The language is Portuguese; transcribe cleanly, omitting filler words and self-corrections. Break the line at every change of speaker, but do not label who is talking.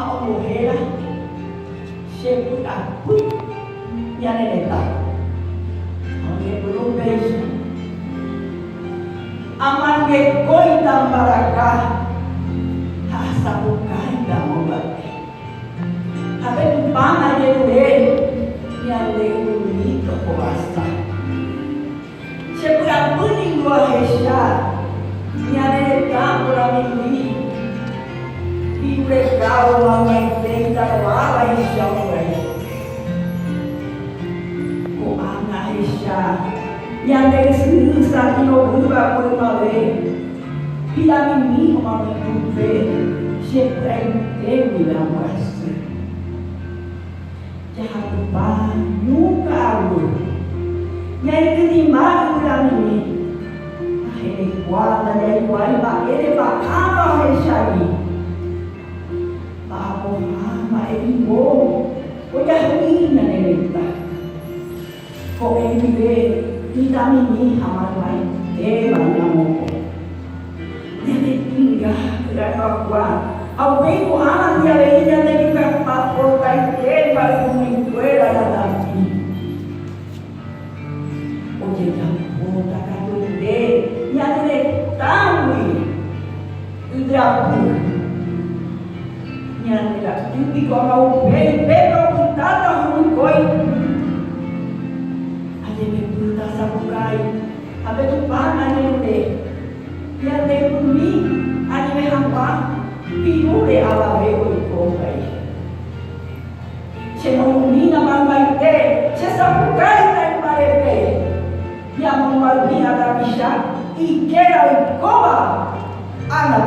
ao morrer, chegou a e a neneta. Ao beijo. Amanhã coita maracá, raçabucai da mombate. Abe pana de e a bonito coasta. Chegou a puningua rechar, e a neneta por a mim. E o legal a mãe tem da lava e chão o ana rechar. E a descriça que no rua por uma vez, e a menina uma muito ver, chegou a inteiro da moça. Já pai nunca abriu, e aí que demais para mim, a recuada, e aí ele bacana a recharia. A borrama, ele morro, foi a ruína nele, com ele ver. E da menina, mas vai ter, vai amor. Deve pingar, gravar. Alguém com a minha leite, deve ficar para colocar inteiro, para o mundo, era daqui. Hoje já vou dar a doideira, e a direita-me, e drapura. E a direita, e igual ao peito, pega o cuidado, ruim coisa. Sabucai, a betupar a nele, e a de dormir, a de derramar, e o de alaveu e comprai. Se não menina vai ter, se sabucai da embarete, e a mão malvinha da bicha, e queira o coa, a na